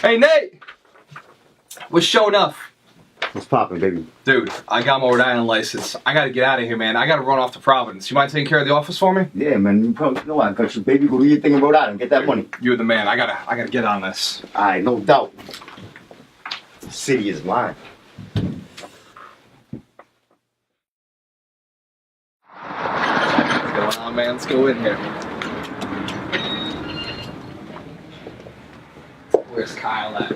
Hey, Nate! What's showing up? What's poppin', baby? Dude, I got my Rhode Island license. I gotta get out of here, man. I gotta run off to Providence. You mind taking care of the office for me? Yeah, man. You probably know I got you, baby. Go do your thing in Rhode Island. Get that money. You're the man. I gotta get on this. Alright, no doubt. The city is mine. What's going on, man? Let's go in here. Where's Kyle at?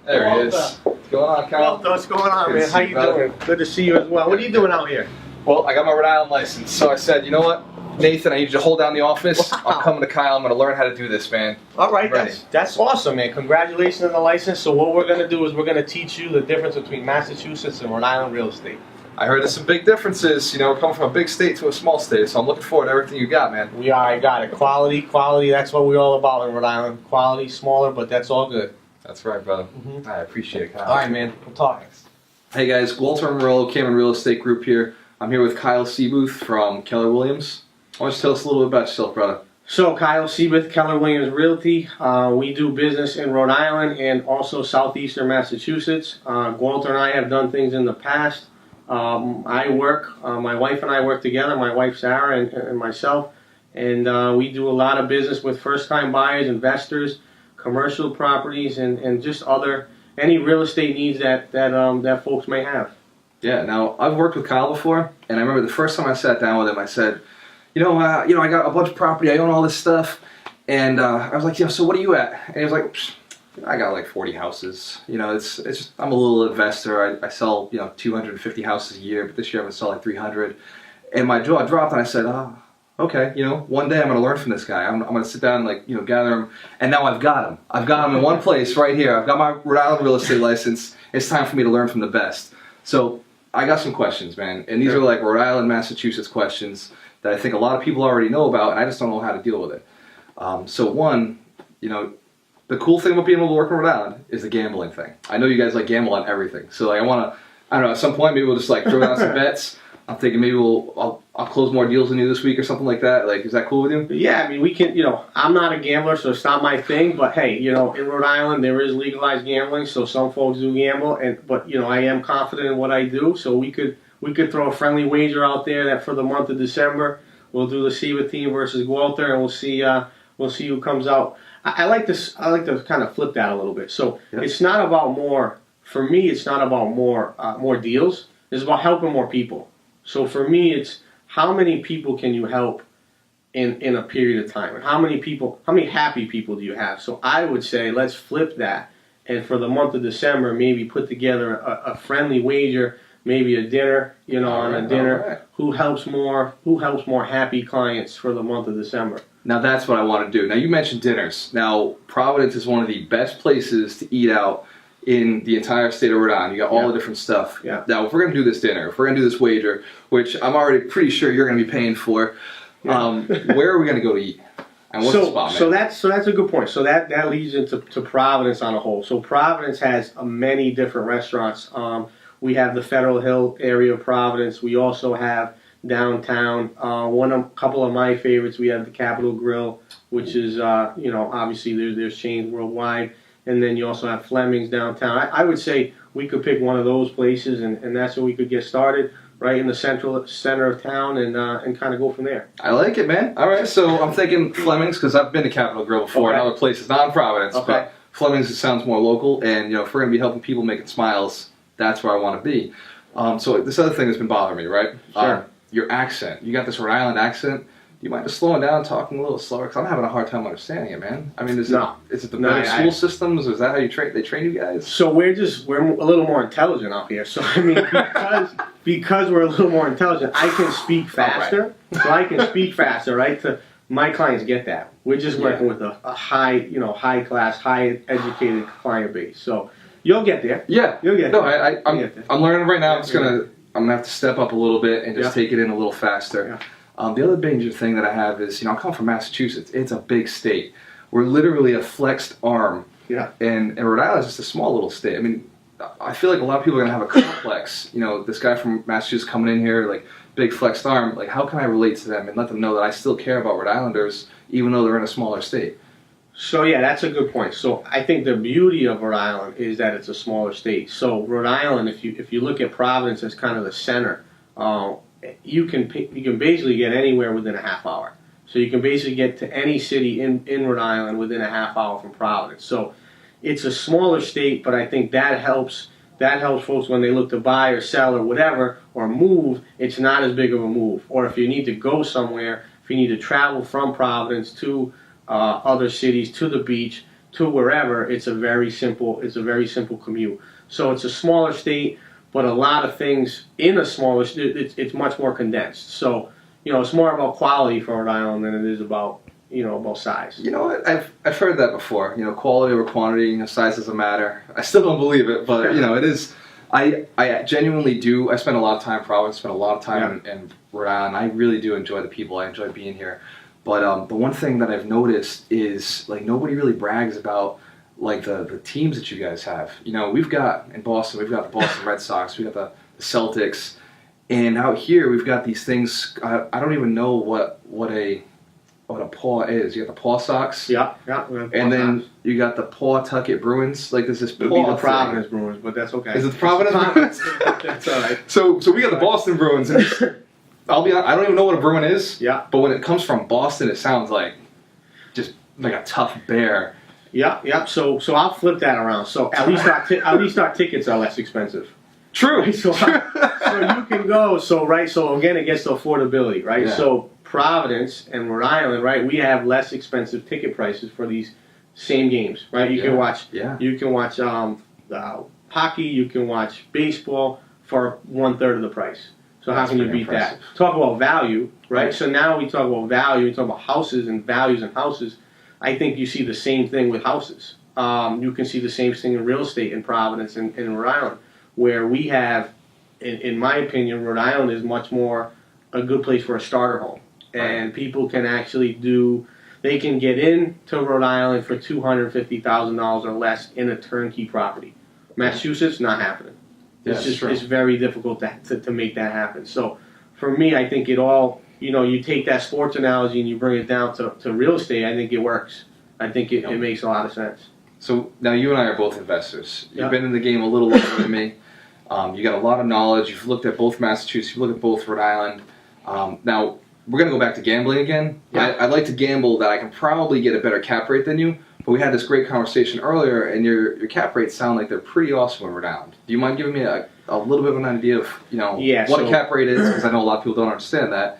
There he is. What's going on, Kyle? Well, what's going on, Good to man? see How you, you brother. doing? Good to see you as well. What are you doing out here? Well, I got my Rhode Island license, so I said, you know what? Nathan, I need you to hold down the office. Wow. I'm coming to Kyle. I'm going to learn how to do this, man. All right, Ready. that's awesome, man. Congratulations on the license. So what we're going to do is we're going to teach you the difference between Massachusetts and Rhode Island real estate. I heard there's some big differences. You know, we're coming from a big state to a small state, so I'm looking forward to everything you got, man. I got it. Quality, that's what we're all about in Rhode Island. Quality, smaller, but that's all good. That's right, brother. Mhm. I appreciate it, Kyle. All right, man. We'll talk. Hey, guys. Gualter Amarelo, Cameron Real Estate Group here. I'm here with Kyle Seyboth from Keller Williams. Why don't you tell us a little bit about yourself, brother? So, Kyle Seyboth, Keller Williams Realty. We do business in Rhode Island and also southeastern Massachusetts. Gualter and I have done things in the past. I work, my wife and I work together, my wife Sarah and myself, and we do a lot of business with first-time buyers, investors, commercial properties, and just any real estate needs that folks may have. Yeah, now, I've worked with Kyle before, and I remember the first time I sat down with him, I said, I got a bunch of property, I own all this stuff, and I was like, so what are you at? And he was like, I got like 40 houses. It's just, I'm a little investor. I sell, 250 houses a year, but this year I'm gonna sell like 300. And my jaw dropped, and I said, okay, one day I'm gonna learn from this guy. I'm gonna sit down and gather him. And now I've got him. I've got him in one place right here. I've got my Rhode Island real estate license. It's time for me to learn from the best. So I got some questions, man. And these are like Rhode Island, Massachusetts questions that I think a lot of people already know about, and I just don't know how to deal with it. So one, the cool thing about being able to work in Rhode Island is the gambling thing. I know you guys like gamble on everything. So I don't know, at some point maybe we'll just throw down some bets. I'm thinking maybe I'll close more deals than you this week or something like that. Is that cool with you? Yeah, I mean, we can, I'm not a gambler, so it's not my thing, but hey, in Rhode Island there is legalized gambling, so some folks do gamble, but I am confident in what I do, so we could throw a friendly wager out there that for the month of December, we'll do the Seyboth team versus Gualter, and we'll see who comes out. I like to kind of flip that a little bit. So It's not about more. For me, it's not about more deals. It's about helping more people. So for me, it's how many people can you help in a period of time, and how many happy people do you have? So I would say let's flip that, and for the month of December, maybe put together a friendly wager, maybe a dinner, on a dinner. Right. Who helps more happy clients for the month of December? Now that's what I want to do. Now you mentioned dinners. Now Providence is one of the best places to eat out in the entire state of Rhode Island. You got all the different stuff. Yeah. Now if we're going to do this dinner, if we're going to do this wager, which I'm already pretty sure you're going to be paying for, where are we going to go to eat? And what's the spot, man? So that's a good point. So that leads into Providence on a whole. So Providence has many different restaurants. We have the Federal Hill area of Providence. We also have downtown. Couple of my favorites. We have the Capitol Grill, which is obviously there's chains worldwide, and then you also have Fleming's downtown. I would say we could pick one of those places, and that's where we could get started, right in the center of town, and kind of go from there. I like it, man. All right, so I'm thinking Fleming's because I've been to Capitol Grill before and other places, not in Providence, but Fleming's sounds more local, and if we're gonna be helping people making smiles, that's where I want to be. So this other thing that's been bothering me, right? Sure. Your accent. You got this Rhode Island accent. Do you mind just slowing down, talking a little slower? Because I'm having a hard time understanding it, man. I mean, is it the better school systems? Is that how they train you guys? So we're a little more intelligent out here. So I mean, because we're a little more intelligent, I can speak faster. Right. So I can speak faster, right? My clients get that. We're just working with a high class, high educated client base. So you'll get there. Yeah, you'll get there. I'm learning right now. I'm gonna have to step up a little bit and just take it in a little faster. Yeah. The other major thing that I have is, I'm coming from Massachusetts. It's a big state. We're literally a flexed arm. Yeah. And Rhode Island is just a small little state. I mean, I feel like a lot of people are gonna have a complex. This guy from Massachusetts coming in here, big flexed arm. How can I relate to them and let them know that I still care about Rhode Islanders, even though they're in a smaller state? So yeah, that's a good point. So I think the beauty of Rhode Island is that it's a smaller state. So Rhode Island, if you look at Providence as kind of the center, you can basically get anywhere within a half hour. So you can basically get to any city in Rhode Island within a half hour from Providence. So it's a smaller state, but I think that helps. That helps folks when they look to buy or sell or whatever or move. It's not as big of a move. Or if you need to go somewhere, if you need to travel from Providence to other cities, to the beach, to wherever, it's a very simple commute. So it's a smaller state, but a lot of things in a smaller state, it's much more condensed. So it's more about quality for Rhode Island than it is about about size. You know what? I've heard that before. Quality over quantity. Size doesn't matter. I still don't believe it, but it is. I genuinely do. I spend a lot of time in Providence. Spend a lot of time in Rhode Island. I really do enjoy the people. I enjoy being here. But the one thing that I've noticed is nobody really brags about the teams that you guys have. We've got in Boston. We've got the Boston Red Sox. We've got the Celtics. And out here, we've got these things. I don't even know what a paw is. You got the Paw Sox. Yeah. And then you got the Pawtucket Bruins. There's this It would paw be the thing. Providence Bruins, but that's okay. Is it the Providence Bruins? That's all right. So we got the Boston Bruins. And I'll be honest, I don't even know what a Bruin is. Yeah. But when it comes from Boston, it sounds just like a tough bear. Yeah. So I'll flip that around. So at least our tickets are less expensive. True. Right? So you can go. So again, it gets to affordability, right? Yeah. So Providence and Rhode Island, right? We have less expensive ticket prices for these same games, right? You can watch. Yeah. You can watch hockey. You can watch baseball for 1/3 of the price. So how can you beat that? Talk about value, right? So now we talk about value. We talk about houses and values in houses. I think you see the same thing with houses. You can see the same thing in real estate in Providence and in Rhode Island, where we have, in my opinion, Rhode Island is much more a good place for a starter home. And people can actually they can get into Rhode Island for $250,000 or less in a turnkey property. Massachusetts, not happening. It's very difficult to make that happen. So for me, I think it all, you take that sports analogy and you bring it down to real estate, I think it works. I think it makes a lot of sense. So now you and I are both investors. You've been in the game a little longer than me. You got a lot of knowledge. You've looked at both Massachusetts. You've looked at both Rhode Island. Now, we're going to go back to gambling again. Yeah. I'd like to gamble that I can probably get a better cap rate than you. But we had this great conversation earlier, and your cap rates sound like they're pretty awesome when we're down. Do you mind giving me a little bit of an idea of what a cap rate is? Because I know a lot of people don't understand that.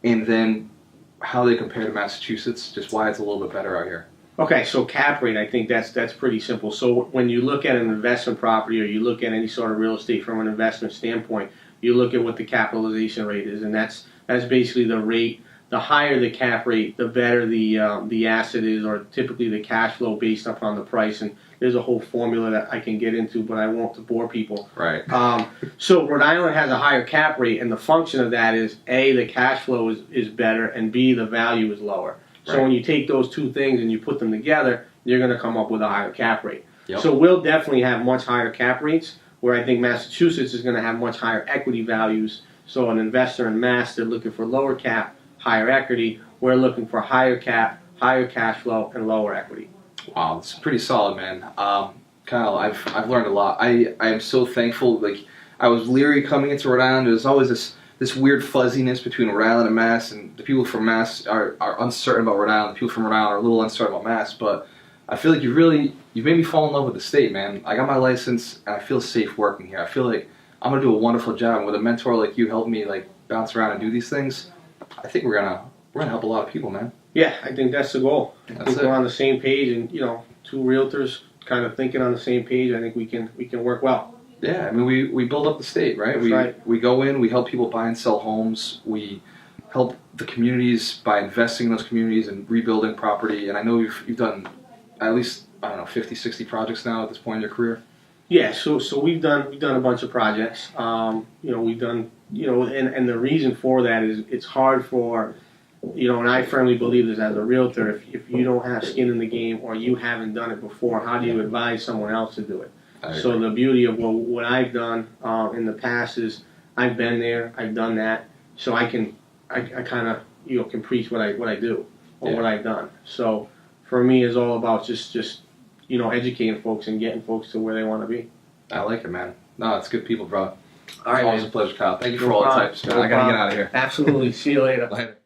And then how they compare to Massachusetts, just why it's a little bit better out here. Okay, so cap rate, I think that's pretty simple. So when you look at an investment property or you look at any sort of real estate from an investment standpoint, you look at what the capitalization rate is, and that's basically the rate. The higher the cap rate, the better the asset is, or typically the cash flow based upon the price. And there's a whole formula that I can get into, but I won't to bore people. Right. So Rhode Island has a higher cap rate, and the function of that is A, the cash flow is better, and B, the value is lower. So when you take those two things and you put them together, you're going to come up with a higher cap rate. Yep. So we'll definitely have much higher cap rates, where I think Massachusetts is going to have much higher equity values. So an investor in Mass, they're looking for lower cap, higher equity. We're looking for higher cap, higher cash flow, and lower equity. Wow, it's pretty solid, man. Kyle, I've learned a lot. I am so thankful. I was leery coming into Rhode Island. There's always this weird fuzziness between Rhode Island and Mass, and the people from Mass are uncertain about Rhode Island. The people from Rhode Island are a little uncertain about Mass, but I feel like you've made me fall in love with the state, man. I got my license, and I feel safe working here. I feel like I'm gonna do a wonderful job, and with a mentor like you helping me bounce around and do these things, I think we're gonna help a lot of people, man. Yeah, I think that's the goal. I think it. we're on the same page, and two realtors kind of thinking on the same page. I think we can work well. Yeah, I mean, we build up the state, right? We go in, we help people buy and sell homes. We help the communities by investing in those communities and rebuilding property. And I know you've done at least, 50, 60 projects now at this point in your career. Yeah, so we've done a bunch of projects. We've done, and the reason for that is it's hard for, and I firmly believe this as a realtor, if you don't have skin in the game or you haven't done it before, how do you advise someone else to do it? So the beauty of what I've done in the past is I've been there, I've done that, so I kind of can preach what I do or what I've done. So for me is all about just educating folks and getting folks to where they want to be. I like it, man. No, it's good people, bro. All right, Always man. a pleasure, Kyle. Thank you for No all the problem. types, man. I gotta get out of here. Absolutely. See you later. Later.